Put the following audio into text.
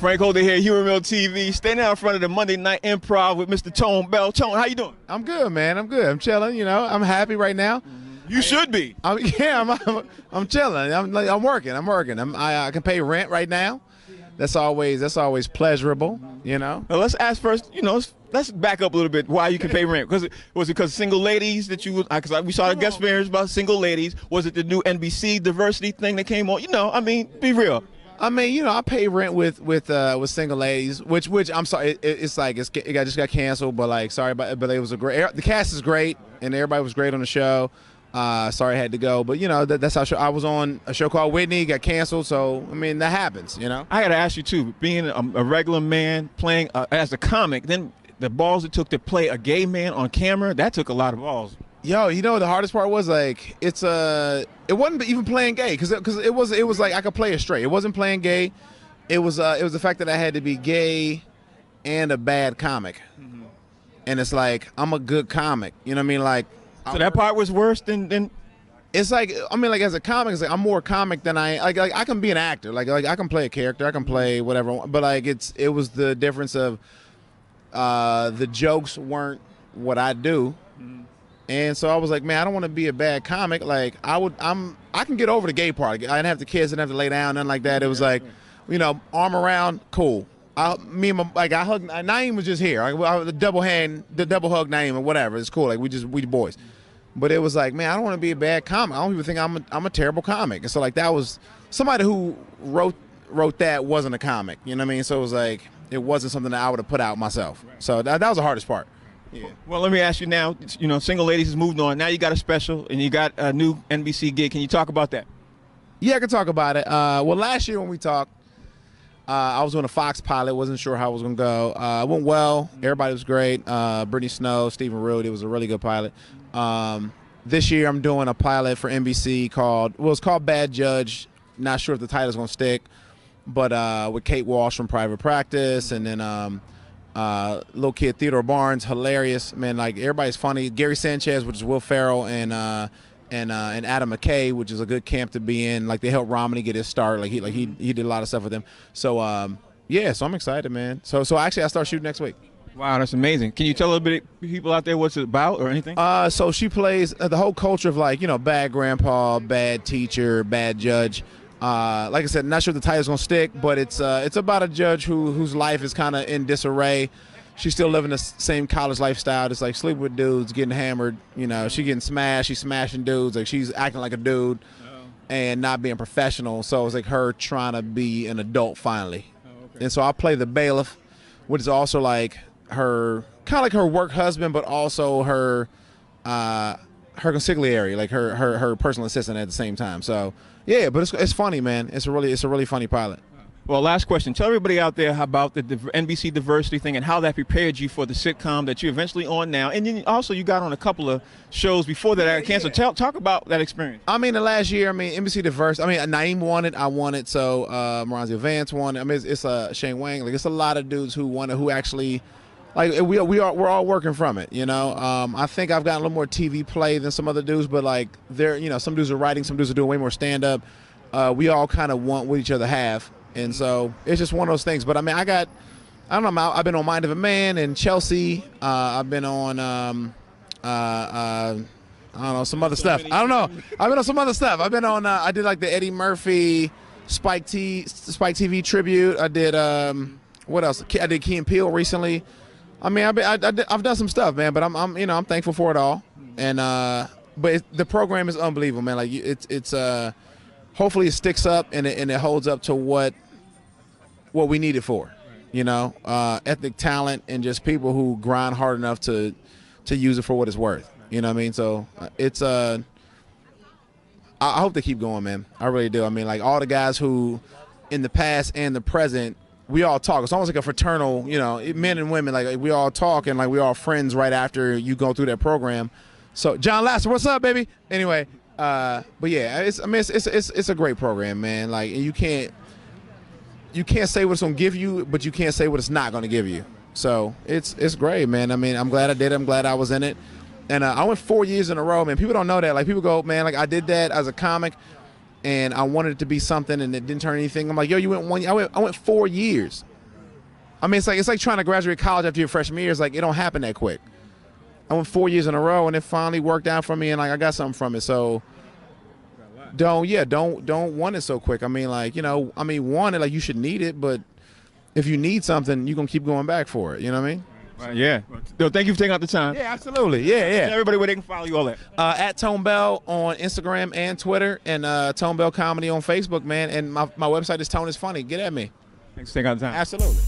Frank Holder here, Humor Mill TV, standing out in front of the Monday Night Improv with Mr. Tone Bell. Tone, how you doing? I'm good, man. I'm good. I'm chilling. You know, I'm happy right now. You should be. I'm chilling. I'm working. I can pay rent right now. That's always pleasurable. You know. Well, let's ask first. You know, let's back up a little bit. Why you can pay rent? Was it because single ladies that you? Because we saw the guest appearance about single ladies. Was it the new NBC diversity thing that came on? You know, I mean, be real. I mean, you know, I pay rent with single ladies, which I'm sorry, it just got canceled, but like sorry, but it was a great. The cast is great, and everybody was great on the show. Sorry I had to go, but you know that's how I was on a show called Whitney, got canceled. So I mean that happens, you know. I got to ask you too, being a regular man playing as a comic, then the balls it took to play a gay man on camera, that took a lot of balls. Yo, you know the hardest part was like it wasn't even playing gay because it was like I could play it straight. It wasn't playing gay. It was the fact that I had to be gay and a bad comic, and it's like I'm a good comic. You know what I mean? Like so that part was worse than. It's like I mean like as a comic, it's like I'm more comic than like I can be an actor. Like I can play a character, I can play whatever. But like it was the difference of the jokes weren't what I do. And so I was like, man, I don't want to be a bad comic. Like I can get over the gay part. I didn't have the kids, didn't have to lay down, nothing like that. It was like, you know, arm around, cool. I hugged Naeem was just here. The double hug Naeem or whatever. It's cool. Like we boys. But it was like, man, I don't want to be a bad comic. I don't even think I'm a terrible comic. And so like that was somebody who wrote that wasn't a comic. You know what I mean? So it was like it wasn't something that I would have put out myself. So that was the hardest part. Yeah. Well, let me ask you now, you know, Single Ladies has moved on. Now you got a special and you got a new NBC gig. Can you talk about that? Yeah, I can talk about it. Well, last year when we talked, I was doing a Fox pilot. Wasn't sure how it was going to go. It went well. Everybody was great. Brittany Snow, Stephen Root. It was a really good pilot. This year I'm doing a pilot for NBC it's called Bad Judge. Not sure if the title's going to stick, but with Kate Walsh from Private Practice, and then little kid Theodore Barnes, hilarious, man. Like everybody's funny. Gary Sanchez, which is Will Ferrell, and Adam McKay, which is a good camp to be in. Like they helped Romney get his start. Like he did a lot of stuff with them. So yeah, so I'm excited, man. So actually I start shooting next week. Wow, that's amazing. Can you tell a little bit of people out there what's it about or anything? So she plays the whole culture of like, you know, bad grandpa, bad teacher, bad judge. Like I said, not sure the title's gonna stick, but it's about a judge whose life is kind of in disarray. She's still living the same college lifestyle. It's like sleeping with dudes, getting hammered. You know, she getting smashed. She's smashing dudes. Like she's acting like a dude and not being professional. So it's like her trying to be an adult finally. And so I play the bailiff, which is also like her kind of like her work husband, but also her consigliere, like her personal assistant at the same time. So yeah, but it's funny, man. It's a really funny pilot. Well, last question. Tell everybody out there about the NBC diversity thing and how that prepared you for the sitcom that you're eventually on now. And then also you got on a couple of shows before that got canceled. Yeah. Talk about that experience. I mean, the last year, NBC Diverse. Naeem won it. I won it. So Moranzi Vance won it. I mean, it's Shane Wang. Like it's a lot of dudes who won it who actually. Like we're all working from it, you know. I think I've gotten a little more TV play than some other dudes, but like some dudes are writing, some dudes are doing way more stand up. We all kind of want what each other have, and so it's just one of those things. But I mean, I've been on Mind of a Man and Chelsea. I've been on I don't know, some other stuff. I don't know. I've been on some other stuff. I've been on. I did like the Eddie Murphy Spike TV tribute. I did what else? I did Key and Peele recently. I mean, I've done some stuff, man, but I'm thankful for it all, and but the program is unbelievable, man. Like it's hopefully it sticks up and it holds up to what we need it for, you know, ethnic talent and just people who grind hard enough to use it for what it's worth. You know what I mean? So it's I hope they keep going, man. I really do. I mean, like all the guys who in the past and the present. We all talk. It's almost like a fraternal, you know, men and women. Like we all talk and like we all friends right after you go through that program. So John Lasseter, what's up, baby? Anyway, but yeah, it's a great program, man. Like you can't say what it's gonna give you, but you can't say what it's not gonna give you. So it's great, man. I mean, I'm glad I did it. I'm glad I was in it, and I went 4 years in a row, man. People don't know that. Like people go, man, like I did that as a comic. And I wanted it to be something, and it didn't turn anything. I'm like, yo, you went 1 year. I went 4 years. I mean, it's like trying to graduate college after your freshman year. It's like it don't happen that quick. I went 4 years in a row, and it finally worked out for me, and like I got something from it. So don't want it so quick. I mean, like, want it like you should need it, but if you need something, you're gonna keep going back for it. You know what I mean? Yeah. No, thank you for taking out the time. Yeah, absolutely. Yeah. Tell everybody where they can follow you all that. At Tone Bell on Instagram and Twitter, and Tone Bell Comedy on Facebook, man. And my website is Tone is Funny. Get at me. Thanks for taking out the time. Absolutely.